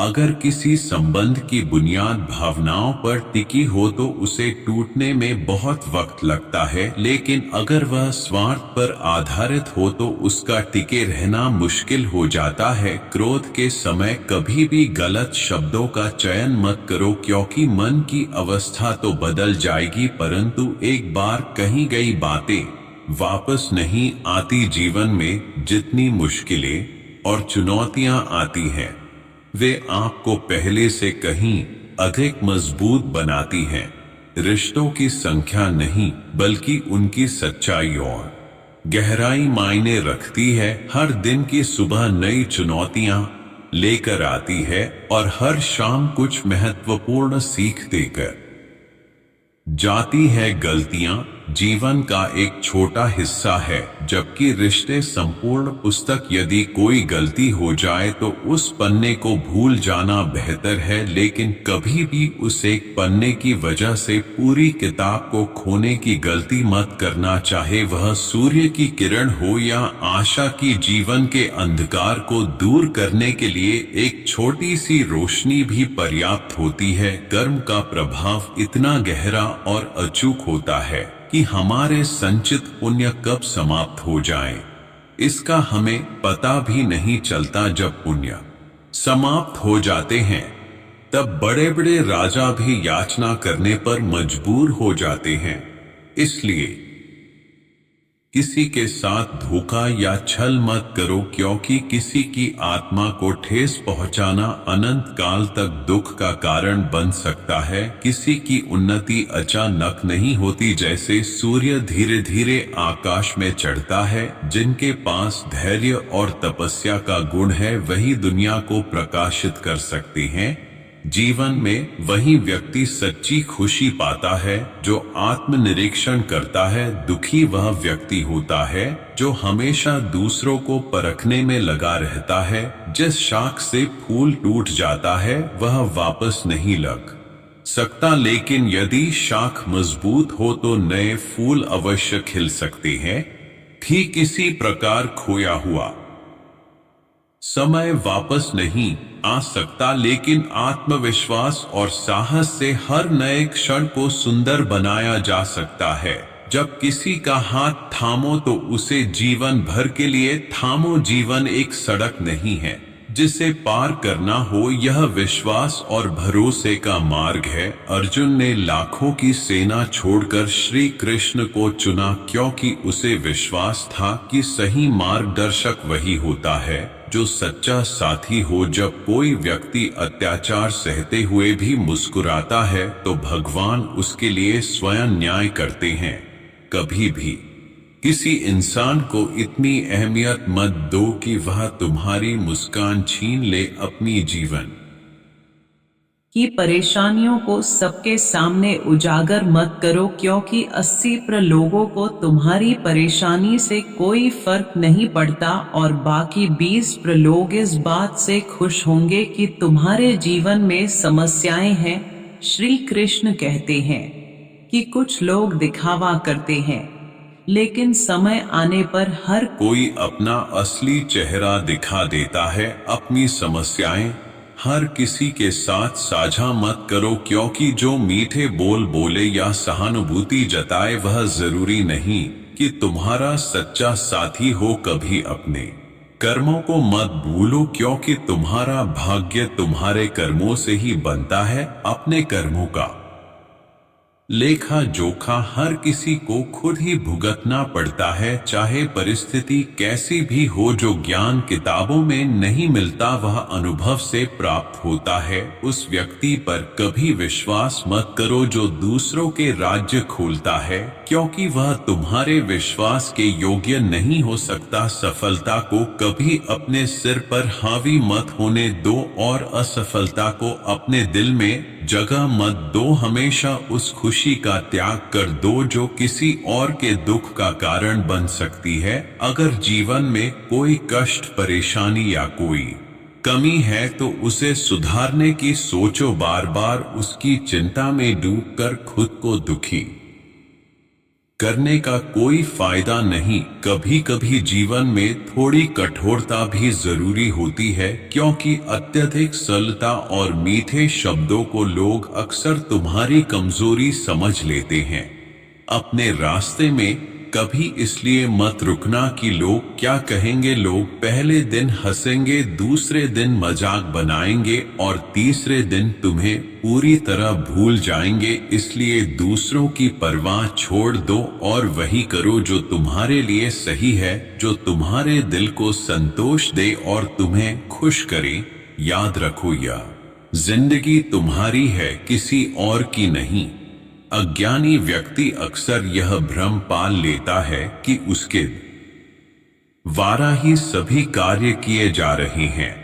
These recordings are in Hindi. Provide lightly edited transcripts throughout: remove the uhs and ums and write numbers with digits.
अगर किसी संबंध की बुनियाद भावनाओं पर टिकी हो तो उसे टूटने में बहुत वक्त लगता है, लेकिन अगर वह स्वार्थ पर आधारित हो तो उसका टिके रहना मुश्किल हो जाता है। क्रोध के समय कभी भी गलत शब्दों का चयन मत करो, क्योंकि मन की अवस्था तो बदल जाएगी परंतु एक बार कही गई बातें वापस नहीं आती। जीवन में जितनी मुश्किलें और चुनौतियां आती हैं वे आपको पहले से कहीं अधिक मजबूत बनाती हैं। रिश्तों की संख्या नहीं बल्कि उनकी सच्चाई और गहराई मायने रखती है। हर दिन की सुबह नई चुनौतियां लेकर आती है और हर शाम कुछ महत्वपूर्ण सीख देकर जाती है। गलतियां जीवन का एक छोटा हिस्सा है, जबकि रिश्ते संपूर्ण पुस्तक। यदि कोई गलती हो जाए तो उस पन्ने को भूल जाना बेहतर है, लेकिन कभी भी उस एक पन्ने की वजह से पूरी किताब को खोने की गलती मत करना। चाहे वह सूर्य की किरण हो या आशा की, जीवन के अंधकार को दूर करने के लिए एक छोटी सी रोशनी भी पर्याप्त होती है। कर्म का प्रभाव इतना गहरा और अचूक होता है कि हमारे संचित पुण्य कब समाप्त हो जाएं, इसका हमें पता भी नहीं चलता। जब पुण्य समाप्त हो जाते हैं तब बड़े बड़े राजा भी याचना करने पर मजबूर हो जाते हैं। इसलिए किसी के साथ धोखा या छल मत करो, क्योंकि किसी की आत्मा को ठेस पहुंचाना अनंत काल तक दुख का कारण बन सकता है। किसी की उन्नति अचानक नहीं होती, जैसे सूर्य धीरे धीरे आकाश में चढ़ता है। जिनके पास धैर्य और तपस्या का गुण है वही दुनिया को प्रकाशित कर सकते हैं। जीवन में वही व्यक्ति सच्ची खुशी पाता है जो आत्मनिरीक्षण करता है। दुखी वह व्यक्ति होता है जो हमेशा दूसरों को परखने में लगा रहता है। जिस शाख से फूल टूट जाता है वह वापस नहीं लग सकता, लेकिन यदि शाख मजबूत हो तो नए फूल अवश्य खिल सकते हैं। ठीक इसी प्रकार खोया हुआ समय वापस नहीं आ सकता, लेकिन आत्मविश्वास और साहस से हर नए क्षण को सुंदर बनाया जा सकता है। जब किसी का हाथ थामो तो उसे जीवन भर के लिए थामो। जीवन एक सड़क नहीं है जिसे पार करना हो, यह विश्वास और भरोसे का मार्ग है। अर्जुन ने लाखों की सेना छोड़कर श्री कृष्ण को चुना, क्योंकि उसे विश्वास था कि सही मार्गदर्शक वही होता है जो सच्चा साथी हो। जब कोई व्यक्ति अत्याचार सहते हुए भी मुस्कुराता है तो भगवान उसके लिए स्वयं न्याय करते हैं। कभी भी किसी इंसान को इतनी अहमियत मत दो कि वह तुम्हारी मुस्कान छीन ले। अपनी जीवन की परेशानियों को सबके सामने उजागर मत करो, क्योंकि 80% लोगों को तुम्हारी परेशानी से कोई फर्क नहीं पड़ता और बाकी 20% लोग इस बात से खुश होंगे कि तुम्हारे जीवन में समस्याएं हैं। श्री कृष्ण कहते हैं कि कुछ लोग दिखावा करते हैं, लेकिन समय आने पर हर कोई अपना असली चेहरा दिखा देता है। अपनी समस्याएं हर किसी के साथ साझा मत करो, क्योंकि जो मीठे बोल बोले या सहानुभूति जताए वह जरूरी नहीं कि तुम्हारा सच्चा साथी हो। कभी अपने कर्मों को मत भूलो, क्योंकि तुम्हारा भाग्य तुम्हारे कर्मों से ही बनता है। अपने कर्मों का लेखा जोखा हर किसी को खुद ही भुगतना पड़ता है, चाहे परिस्थिति कैसी भी हो। जो ज्ञान किताबों में नहीं मिलता वह अनुभव से प्राप्त होता है। उस व्यक्ति पर कभी विश्वास मत करो जो दूसरों के राज्य खोलता है, क्योंकि वह तुम्हारे विश्वास के योग्य नहीं हो सकता। सफलता को कभी अपने सिर पर हावी मत होने दो और असफलता को अपने दिल में जगह मत दो। हमेशा उस खुशी का त्याग कर दो जो किसी और के दुख का कारण बन सकती है। अगर जीवन में कोई कष्ट, परेशानी या कोई कमी है तो उसे सुधारने की सोचो। बार बार उसकी चिंता में डूबकर खुद को दुखी करने का कोई फायदा नहीं। कभी कभी जीवन में थोड़ी कठोरता भी जरूरी होती है, क्योंकि अत्यधिक सरलता और मीठे शब्दों को लोग अक्सर तुम्हारी कमजोरी समझ लेते हैं। अपने रास्ते में कभी इसलिए मत रुकना कि लोग क्या कहेंगे। लोग पहले दिन हंसेंगे, दूसरे दिन मजाक बनाएंगे और तीसरे दिन तुम्हें पूरी तरह भूल जाएंगे। इसलिए दूसरों की परवाह छोड़ दो और वही करो जो तुम्हारे लिए सही है, जो तुम्हारे दिल को संतोष दे और तुम्हें खुश करे। याद रखो, यह जिंदगी तुम्हारी है, किसी और की नहीं। अज्ञानी व्यक्ति अक्सर यह भ्रम पाल लेता है कि उसके द्वारा ही सभी कार्य किए जा रहे हैं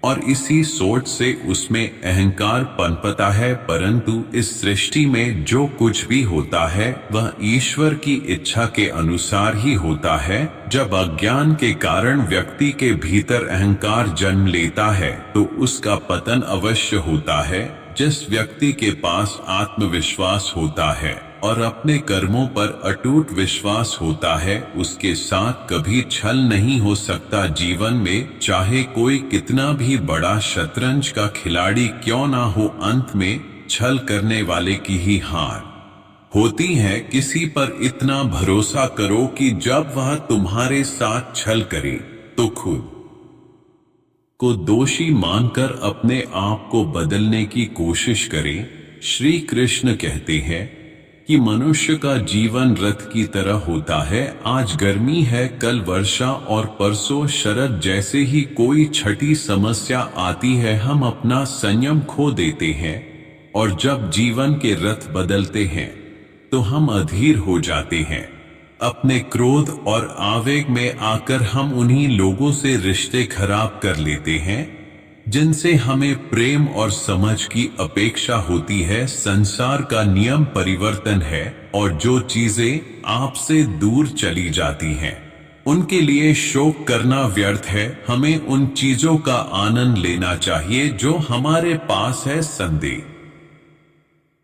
और इसी सोच से उसमें अहंकार पनपता है। परंतु इस सृष्टि में जो कुछ भी होता है वह ईश्वर की इच्छा के अनुसार ही होता है। जब अज्ञान के कारण व्यक्ति के भीतर अहंकार जन्म लेता है तो उसका पतन अवश्य होता है। जिस व्यक्ति के पास आत्मविश्वास होता है और अपने कर्मों पर अटूट विश्वास होता है, उसके साथ कभी छल नहीं हो सकता। जीवन में चाहे कोई कितना भी बड़ा शतरंज का खिलाड़ी क्यों ना हो, अंत में छल करने वाले की ही हार होती है। किसी पर इतना भरोसा करो कि जब वह तुम्हारे साथ छल करे तो खुद को दोषी मानकर अपने आप को बदलने की कोशिश करें। श्री कृष्ण कहते हैं कि मनुष्य का जीवन रथ की तरह होता है। आज गर्मी है, कल वर्षा और परसों शरद। जैसे ही कोई छठी समस्या आती है हम अपना संयम खो देते हैं और जब जीवन के रथ बदलते हैं तो हम अधीर हो जाते हैं। अपने क्रोध और आवेग में आकर हम उन्हीं लोगों से रिश्ते खराब कर लेते हैं जिनसे हमें प्रेम और समझ की अपेक्षा होती है। संसार का नियम परिवर्तन है और जो चीजें आपसे दूर चली जाती हैं उनके लिए शोक करना व्यर्थ है। हमें उन चीजों का आनंद लेना चाहिए जो हमारे पास है। संदेह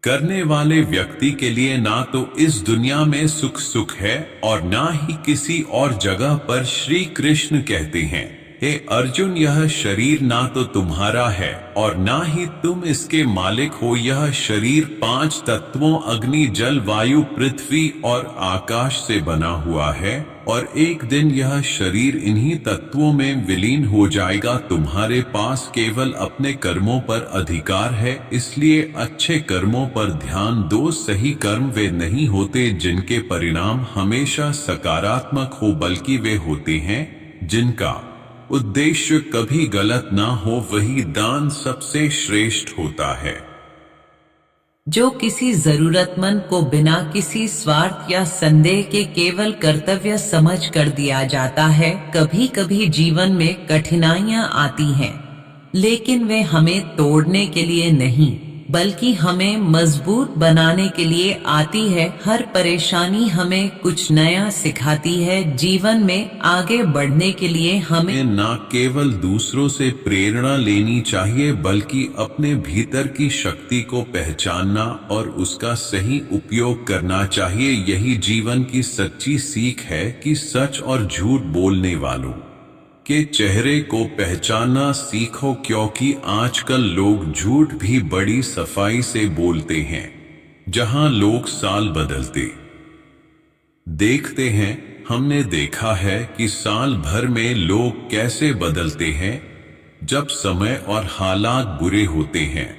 करने वाले व्यक्ति के लिए ना तो इस दुनिया में सुख है और ना ही किसी और जगह पर। श्री कृष्ण कहते हैं, हे अर्जुन, यह शरीर ना तो तुम्हारा है और ना ही तुम इसके मालिक हो। यह शरीर 5 तत्वों अग्नि, जल, वायु, पृथ्वी और आकाश से बना हुआ है और एक दिन यह शरीर इन्हीं तत्वों में विलीन हो जाएगा। तुम्हारे पास केवल अपने कर्मों पर अधिकार है, इसलिए अच्छे कर्मों पर ध्यान दो। सही कर्म वे नहीं होते जिनके परिणाम हमेशा सकारात्मक हो, बल्कि वे होते हैं जिनका उद्देश्य कभी गलत ना हो। वही दान सबसे श्रेष्ठ होता है जो किसी जरूरतमंद को बिना किसी स्वार्थ या संदेह के केवल कर्तव्य समझ कर दिया जाता है। कभी कभी जीवन में कठिनाइयां आती हैं, लेकिन वे हमें तोड़ने के लिए नहीं बल्कि हमें मजबूत बनाने के लिए आती है। हर परेशानी हमें कुछ नया सिखाती है। जीवन में आगे बढ़ने के लिए हमें न केवल दूसरों से प्रेरणा लेनी चाहिए बल्कि अपने भीतर की शक्ति को पहचानना और उसका सही उपयोग करना चाहिए। यही जीवन की सच्ची सीख है कि सच और झूठ बोलने वालों के चेहरे को पहचानना सीखो, क्योंकि आजकल लोग झूठ भी बड़ी सफाई से बोलते हैं। जहां लोग साल बदलते देखते हैं, हमने देखा है कि साल भर में लोग कैसे बदलते हैं। जब समय और हालात बुरे होते हैं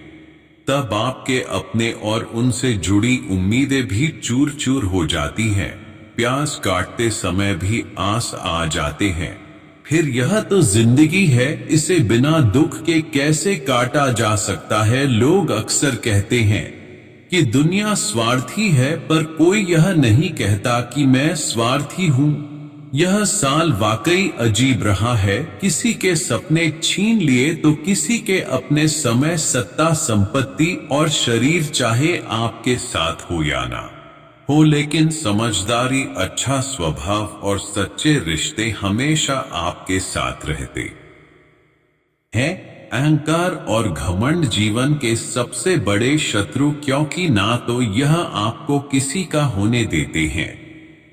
तब आपके अपने और उनसे जुड़ी उम्मीदें भी चूर चूर हो जाती हैं। प्यास काटते समय भी आस आ जाते हैं। फिर यह तो जिंदगी है, इसे बिना दुख के कैसे काटा जा सकता है। लोग अक्सर कहते हैं कि दुनिया स्वार्थी है, पर कोई यह नहीं कहता कि मैं स्वार्थी हूं। यह साल वाकई अजीब रहा है। किसी के सपने छीन लिए तो किसी के अपने समय, सत्ता, संपत्ति और शरीर, चाहे आपके साथ हो या ना हो, लेकिन समझदारी, अच्छा स्वभाव और सच्चे रिश्ते हमेशा आपके साथ रहते हैं। अहंकार और घमंड जीवन के सबसे बड़े शत्रु, क्योंकि ना तो यह आपको किसी का होने देते हैं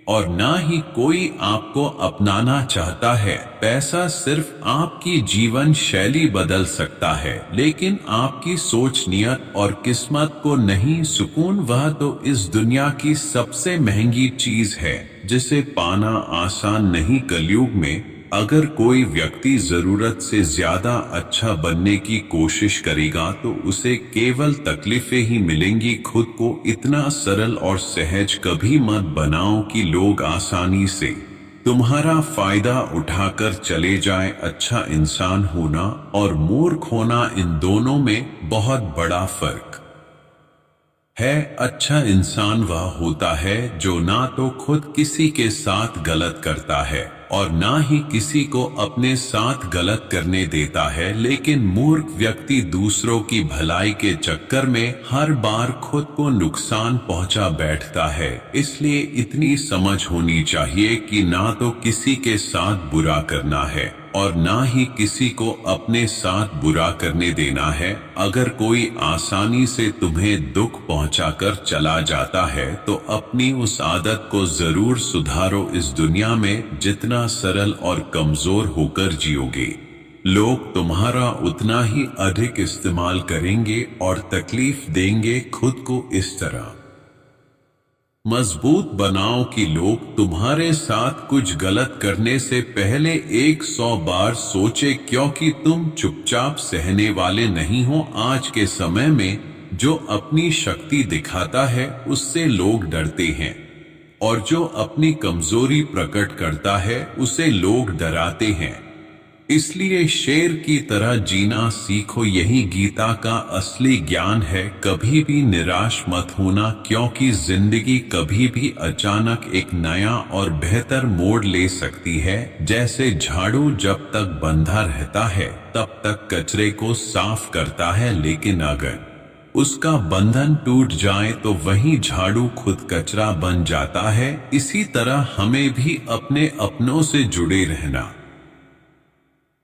और ना ही कोई आपको अपनाना चाहता है। पैसा सिर्फ आपकी जीवन शैली बदल सकता है, लेकिन आपकी सोच, नियत और किस्मत को नहीं। सुकून वह तो इस दुनिया की सबसे महंगी चीज है जिसे पाना आसान नहीं। कलयुग में अगर कोई व्यक्ति जरूरत से ज्यादा अच्छा बनने की कोशिश करेगा तो उसे केवल तकलीफें ही मिलेंगी। खुद को इतना सरल और सहज कभी मत बनाओ कि लोग आसानी से तुम्हारा फायदा उठाकर चले जाएं। अच्छा इंसान होना और मूर्ख होना, इन दोनों में बहुत बड़ा फर्क है। अच्छा इंसान वह होता है जो ना तो खुद किसी के साथ गलत करता है और ना ही किसी को अपने साथ गलत करने देता है, लेकिन मूर्ख व्यक्ति दूसरों की भलाई के चक्कर में हर बार खुद को नुकसान पहुंचा बैठता है। इसलिए इतनी समझ होनी चाहिए कि ना तो किसी के साथ बुरा करना है और ना ही किसी को अपने साथ बुरा करने देना है। अगर कोई आसानी से तुम्हें दुख पहुंचाकर चला जाता है तो अपनी उस आदत को जरूर सुधारो। इस दुनिया में जितना सरल और कमजोर होकर जियोगे, लोग तुम्हारा उतना ही अधिक इस्तेमाल करेंगे और तकलीफ देंगे। खुद को इस तरह मजबूत बनाओ कि लोग तुम्हारे साथ कुछ गलत करने से पहले 100 बार सोचे, क्योंकि तुम चुपचाप सहने वाले नहीं हो। आज के समय में जो अपनी शक्ति दिखाता है उससे लोग डरते हैं और जो अपनी कमजोरी प्रकट करता है उसे लोग डराते हैं। इसलिए शेर की तरह जीना सीखो, यही गीता का असली ज्ञान है। कभी भी निराश मत होना, क्योंकि जिंदगी कभी भी अचानक एक नया और बेहतर मोड़ ले सकती है। जैसे झाड़ू जब तक बंधा रहता है तब तक कचरे को साफ करता है, लेकिन अगर उसका बंधन टूट जाए तो वही झाड़ू खुद कचरा बन जाता है। इसी तरह हमें भी अपने अपनों से जुड़े रहना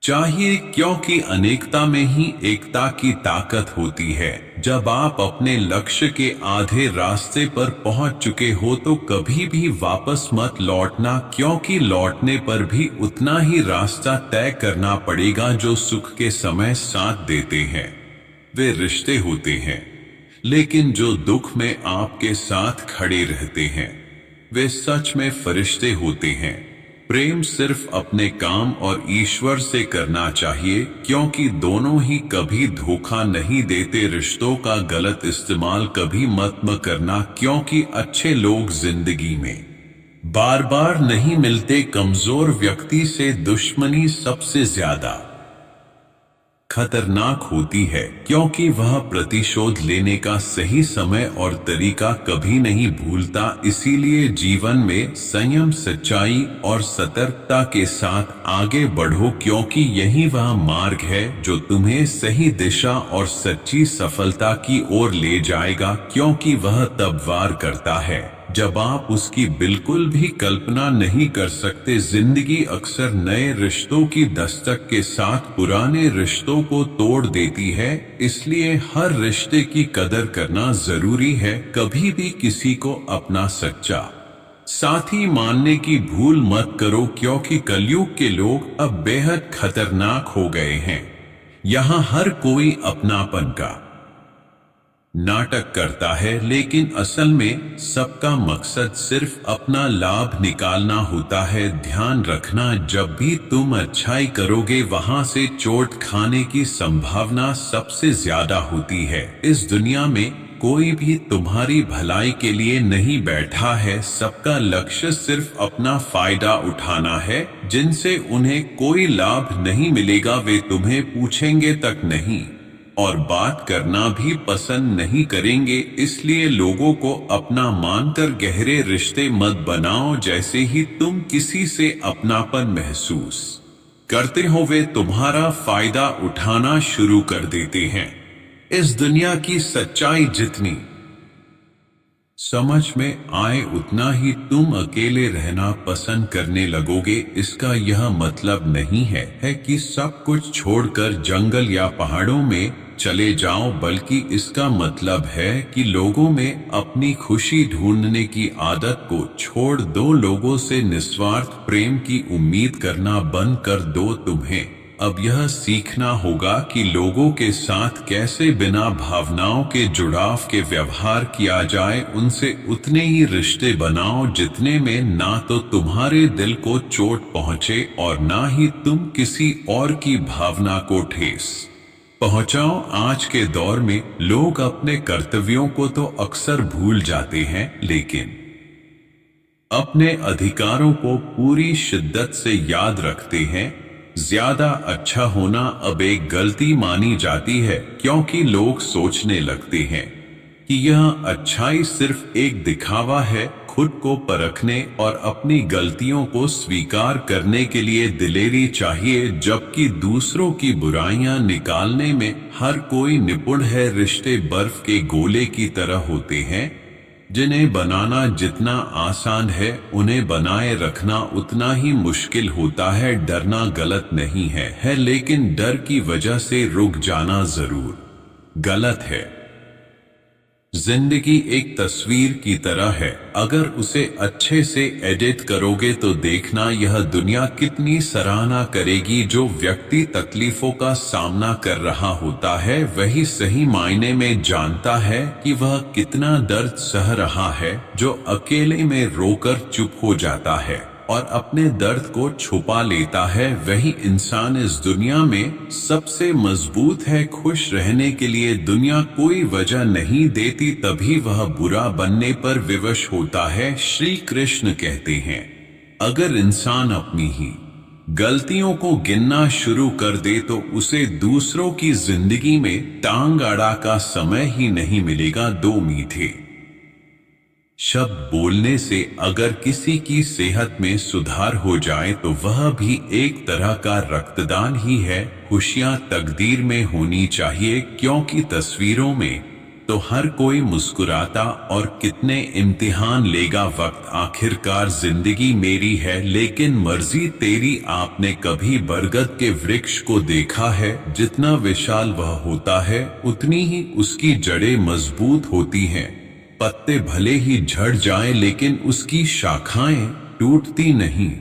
चाहिए, क्योंकि अनेकता में ही एकता की ताकत होती है। जब आप अपने लक्ष्य के आधे रास्ते पर पहुंच चुके हो तो कभी भी वापस मत लौटना, क्योंकि लौटने पर भी उतना ही रास्ता तय करना पड़ेगा। जो सुख के समय साथ देते हैं वे रिश्ते होते हैं, लेकिन जो दुख में आपके साथ खड़े रहते हैं वे सच में फरिश्ते होते हैं। प्रेम सिर्फ अपने काम और ईश्वर से करना चाहिए, क्योंकि दोनों ही कभी धोखा नहीं देते। रिश्तों का गलत इस्तेमाल कभी मत करना, क्योंकि अच्छे लोग जिंदगी में बार बार नहीं मिलते। कमजोर व्यक्ति से दुश्मनी सबसे ज्यादा खतरनाक होती है, क्योंकि वह प्रतिशोध लेने का सही समय और तरीका कभी नहीं भूलता। इसीलिए जीवन में संयम, सच्चाई और सतर्कता के साथ आगे बढ़ो, क्योंकि यही वह मार्ग है जो तुम्हें सही दिशा और सच्ची सफलता की ओर ले जाएगा। क्योंकि वह तब वार करता है जब आप उसकी बिल्कुल भी कल्पना नहीं कर सकते। जिंदगी अक्सर नए रिश्तों की दस्तक के साथ पुराने रिश्तों को तोड़ देती है, इसलिए हर रिश्ते की कदर करना जरूरी है। कभी भी किसी को अपना सच्चा साथी मानने की भूल मत करो, क्योंकि कलयुग के लोग अब बेहद खतरनाक हो गए हैं। यहाँ हर कोई अपनापन का नाटक करता है, लेकिन असल में सबका मकसद सिर्फ अपना लाभ निकालना होता है। ध्यान रखना, जब भी तुम अच्छाई करोगे वहां से चोट खाने की संभावना सबसे ज्यादा होती है। इस दुनिया में कोई भी तुम्हारी भलाई के लिए नहीं बैठा है। सबका लक्ष्य सिर्फ अपना फायदा उठाना है। जिनसे उन्हें कोई लाभ नहीं मिलेगा वे तुम्हें पूछेंगे तक नहीं और बात करना भी पसंद नहीं करेंगे। इसलिए लोगों को अपना मानकर गहरे रिश्ते मत बनाओ। जैसे ही तुम किसी से अपनापन महसूस करते हो वे तुम्हारा फायदा उठाना शुरू कर देते हैं। इस दुनिया की सच्चाई जितनी समझ में आए उतना ही तुम अकेले रहना पसंद करने लगोगे। इसका यह मतलब नहीं है कि सब कुछ छोड़कर जंगल या पहाड़ों में चले जाओ, बल्कि इसका मतलब है कि लोगों में अपनी खुशी ढूंढने की आदत को छोड़ दो। लोगों से निस्वार्थ प्रेम की उम्मीद करना बंद कर दो। तुम्हें अब यह सीखना होगा कि लोगों के साथ कैसे बिना भावनाओं के जुड़ाव के व्यवहार किया जाए। उनसे उतने ही रिश्ते बनाओ जितने में ना तो तुम्हारे दिल को चोट पहुंचे और ना ही तुम किसी और की भावना को ठेस पहुंचाओ। आज के दौर में लोग अपने कर्तव्यों को तो अक्सर भूल जाते हैं, लेकिन अपने अधिकारों को पूरी शिद्दत से याद रखते हैं। ज्यादा अच्छा होना अब एक गलती मानी जाती है, क्योंकि लोग सोचने लगते हैं कि यह अच्छाई सिर्फ एक दिखावा है। खुद को परखने और अपनी गलतियों को स्वीकार करने के लिए दिलेरी चाहिए, जबकि दूसरों की बुराइयां निकालने में हर कोई निपुण है। रिश्ते बर्फ के गोले की तरह होते हैं, जिन्हें बनाना जितना आसान है उन्हें बनाए रखना उतना ही मुश्किल होता है। डरना गलत नहीं है, लेकिन डर की वजह से रुक जाना जरूर गलत है। जिंदगी एक तस्वीर की तरह है, अगर उसे अच्छे से एडिट करोगे तो देखना यह दुनिया कितनी सराहना करेगी। जो व्यक्ति तकलीफों का सामना कर रहा होता है वही सही मायने में जानता है कि वह कितना दर्द सह रहा है। जो अकेले में रोकर चुप हो जाता है और अपने दर्द को छुपा लेता है, वही इंसान इस दुनिया में सबसे मजबूत है। खुश रहने के लिए दुनिया कोई वजह नहीं देती, तभी वह बुरा बनने पर विवश होता है। श्री कृष्ण कहते हैं, अगर इंसान अपनी ही गलतियों को गिनना शुरू कर दे तो उसे दूसरों की जिंदगी में टांग अड़ा का समय ही नहीं मिलेगा। दो मीठे शब्द बोलने से अगर किसी की सेहत में सुधार हो जाए तो वह भी एक तरह का रक्तदान ही है। खुशियां तकदीर में होनी चाहिए, क्योंकि तस्वीरों में तो हर कोई मुस्कुराता और कितने इम्तिहान लेगा वक्त। आखिरकार जिंदगी मेरी है लेकिन मर्जी तेरी। आपने कभी बरगद के वृक्ष को देखा है? जितना विशाल वह होता है उतनी ही उसकी जड़ें मजबूत होती हैं। पत्ते भले ही झड़ जाएं, लेकिन उसकी शाखाएं टूटती नहीं।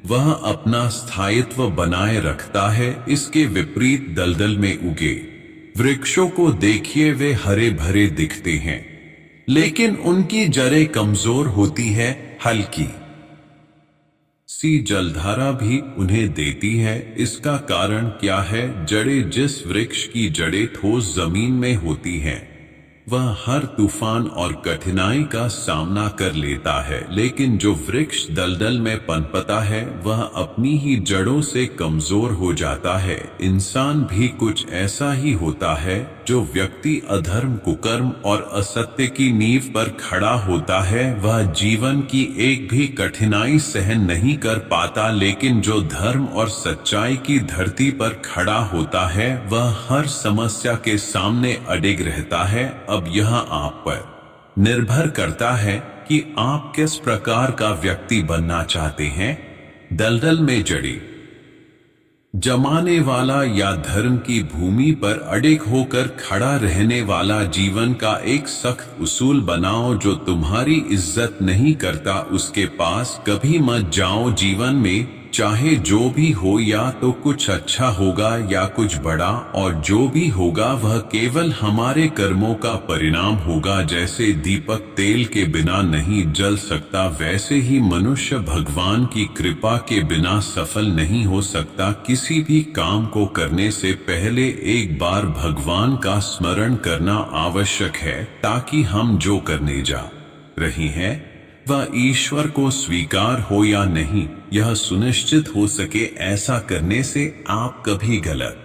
वह अपना स्थायित्व बनाए रखता है। इसके विपरीत दलदल में उगे वृक्षों को देखिए, वे हरे भरे दिखते हैं, लेकिन उनकी जड़ें कमजोर होती है। हल्की सी जलधारा भी उन्हें देती है। इसका कारण क्या है? जड़ें जिस वृक्ष की जड़ें ठोस जमीन में होती हैं वह हर तूफान और कठिनाई का सामना कर लेता है, लेकिन जो वृक्ष दलदल में पनपता है वह अपनी ही जड़ों से कमजोर हो जाता है। इंसान भी कुछ ऐसा ही होता है। जो व्यक्ति अधर्म, कुकर्म और असत्य की नींव पर खड़ा होता है वह जीवन की एक भी कठिनाई सहन नहीं कर पाता, लेकिन जो धर्म और सच्चाई की धरती पर खड़ा होता है वह हर समस्या के सामने अडिग रहता है। अब यह आप पर निर्भर करता है कि आप किस प्रकार का व्यक्ति बनना चाहते हैं। दलदल में जड़ी जमाने वाला या धर्म की भूमि पर अडिग होकर खड़ा रहने वाला। जीवन का एक सख्त उसूल बनाओ, जो तुम्हारी इज्जत नहीं करता उसके पास कभी मत जाओ। जीवन में चाहे जो भी हो, या तो कुछ अच्छा होगा या कुछ बड़ा, और जो भी होगा वह केवल हमारे कर्मों का परिणाम होगा। जैसे दीपक तेल के बिना नहीं जल सकता, वैसे ही मनुष्य भगवान की कृपा के बिना सफल नहीं हो सकता। किसी भी काम को करने से पहले एक बार भगवान का स्मरण करना आवश्यक है, ताकि हम जो करने जा रहे हैं वह ईश्वर को स्वीकार हो या नहीं, यह सुनिश्चित हो सके। ऐसा करने से आप कभी गलत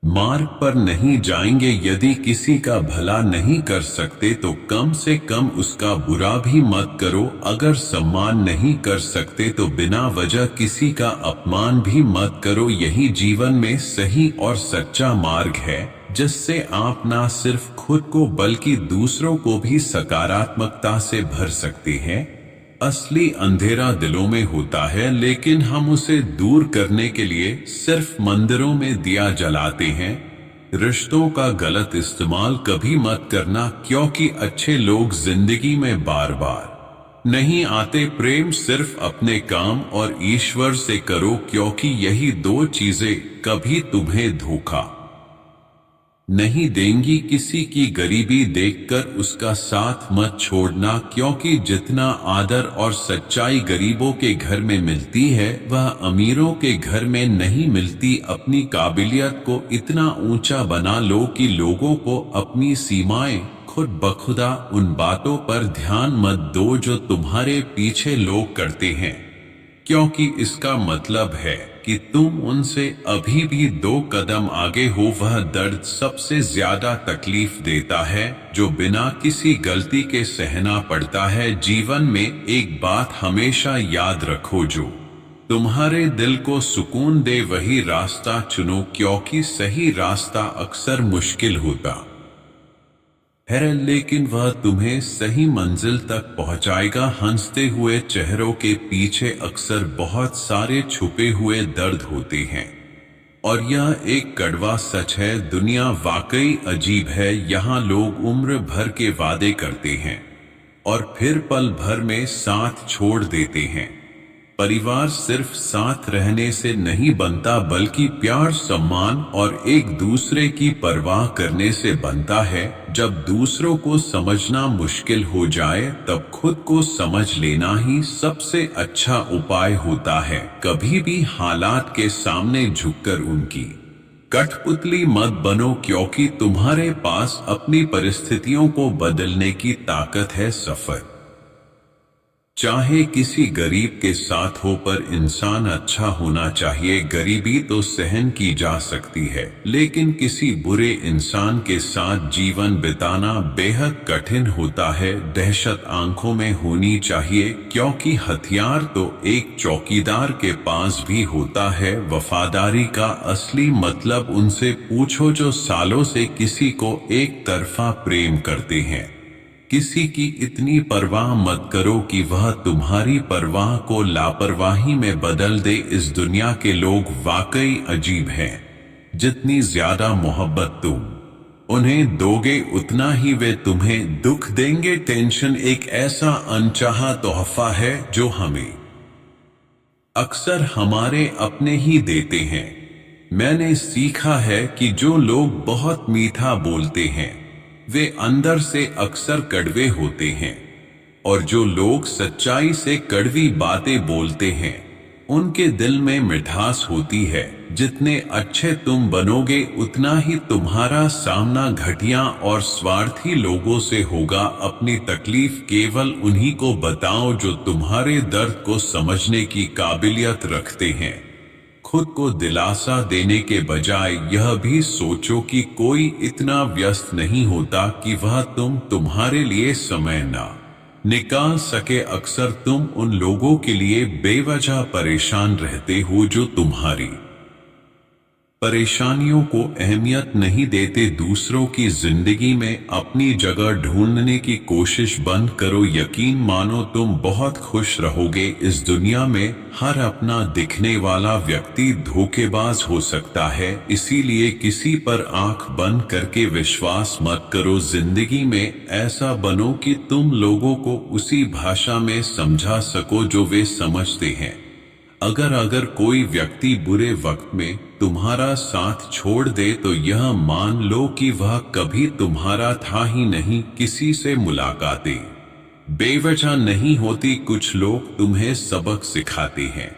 मार्ग पर नहीं जाएंगे। यदि किसी का भला नहीं कर सकते तो कम से कम उसका बुरा भी मत करो। अगर सम्मान नहीं कर सकते तो बिना वजह किसी का अपमान भी मत करो। यही जीवन में सही और सच्चा मार्ग है, जिससे आप ना सिर्फ खुद को बल्कि दूसरों को भी सकारात्मकता से भर सकते हैं। असली अंधेरा दिलों में होता है, लेकिन हम उसे दूर करने के लिए सिर्फ मंदिरों में दिया जलाते हैं। रिश्तों का गलत इस्तेमाल कभी मत करना, क्योंकि अच्छे लोग जिंदगी में बार बार नहीं आते। प्रेम सिर्फ अपने काम और ईश्वर से करो, क्योंकि यही दो चीजें कभी तुम्हें धोखा नहीं देंगी। किसी की गरीबी देखकर उसका साथ मत छोड़ना, क्योंकि जितना आदर और सच्चाई गरीबों के घर में मिलती है वह अमीरों के घर में नहीं मिलती। अपनी काबिलियत को इतना ऊंचा बना लो कि लोगों को अपनी सीमाएं खुद बखुदा उन बातों पर ध्यान मत दो जो तुम्हारे पीछे लोग करते हैं, क्योंकि इसका मतलब है कि तुम उनसे अभी भी 2 कदम आगे हो। वह दर्द सबसे ज्यादा तकलीफ देता है जो बिना किसी गलती के सहना पड़ता है। जीवन में एक बात हमेशा याद रखो, जो तुम्हारे दिल को सुकून दे वही रास्ता चुनो, क्योंकि सही रास्ता अक्सर मुश्किल होता है लेकिन वह तुम्हें सही मंजिल तक पहुंचाएगा। हंसते हुए चेहरों के पीछे अक्सर बहुत सारे छुपे हुए दर्द होते हैं, और यह एक कड़वा सच है। दुनिया वाकई अजीब है। यहाँ लोग उम्र भर के वादे करते हैं और फिर पल भर में साथ छोड़ देते हैं। परिवार सिर्फ साथ रहने से नहीं बनता, बल्कि प्यार, सम्मान और एक दूसरे की परवाह करने से बनता है। जब दूसरों को समझना मुश्किल हो जाए तब खुद को समझ लेना ही सबसे अच्छा उपाय होता है। कभी भी हालात के सामने झुककर उनकी कठपुतली मत बनो, क्योंकि तुम्हारे पास अपनी परिस्थितियों को बदलने की ताकत है। सफर चाहे किसी गरीब के साथ हो, पर इंसान अच्छा होना चाहिए। गरीबी तो सहन की जा सकती है, लेकिन किसी बुरे इंसान के साथ जीवन बिताना बेहद कठिन होता है। दहशत आंखों में होनी चाहिए, क्योंकि हथियार तो एक चौकीदार के पास भी होता है। वफादारी का असली मतलब उनसे पूछो जो सालों से किसी को एक तरफा प्रेम करते हैं। किसी की इतनी परवाह मत करो कि वह तुम्हारी परवाह को लापरवाही में बदल दे। इस दुनिया के लोग वाकई अजीब हैं। जितनी ज्यादा मोहब्बत तुम उन्हें दोगे, उतना ही वे तुम्हें दुख देंगे। टेंशन एक ऐसा अनचाहा तोहफा है जो हमें अक्सर हमारे अपने ही देते हैं। मैंने सीखा है कि जो लोग बहुत मीठा बोलते हैं वे अंदर से अक्सर कड़वे होते हैं, और जो लोग सच्चाई से कड़वी बातें बोलते हैं उनके दिल में मिठास होती है। जितने अच्छे तुम बनोगे उतना ही तुम्हारा सामना घटिया और स्वार्थी लोगों से होगा। अपनी तकलीफ केवल उन्हीं को बताओ जो तुम्हारे दर्द को समझने की काबिलियत रखते हैं। खुद को दिलासा देने के बजाय यह भी सोचो कि कोई इतना व्यस्त नहीं होता कि वह तुम्हारे लिए समय ना निकाल सके। अक्सर तुम उन लोगों के लिए बेवजह परेशान रहते हो जो तुम्हारी परेशानियों को अहमियत नहीं देते। दूसरों की जिंदगी में अपनी जगह ढूंढने की कोशिश बंद करो। यकीन मानो तुम बहुत खुश रहोगे। इस दुनिया में हर अपना दिखने वाला व्यक्ति धोखेबाज हो सकता है, इसीलिए किसी पर आंख बंद करके विश्वास मत करो। जिंदगी में ऐसा बनो कि तुम लोगों को उसी भाषा में समझा सको जो वे समझते हैं। अगर कोई व्यक्ति बुरे वक्त में तुम्हारा साथ छोड़ दे तो यह मान लो कि वह कभी तुम्हारा था ही नहीं। किसी से मुलाकातें बेवजह नहीं होती। कुछ लोग तुम्हें सबक सिखाते हैं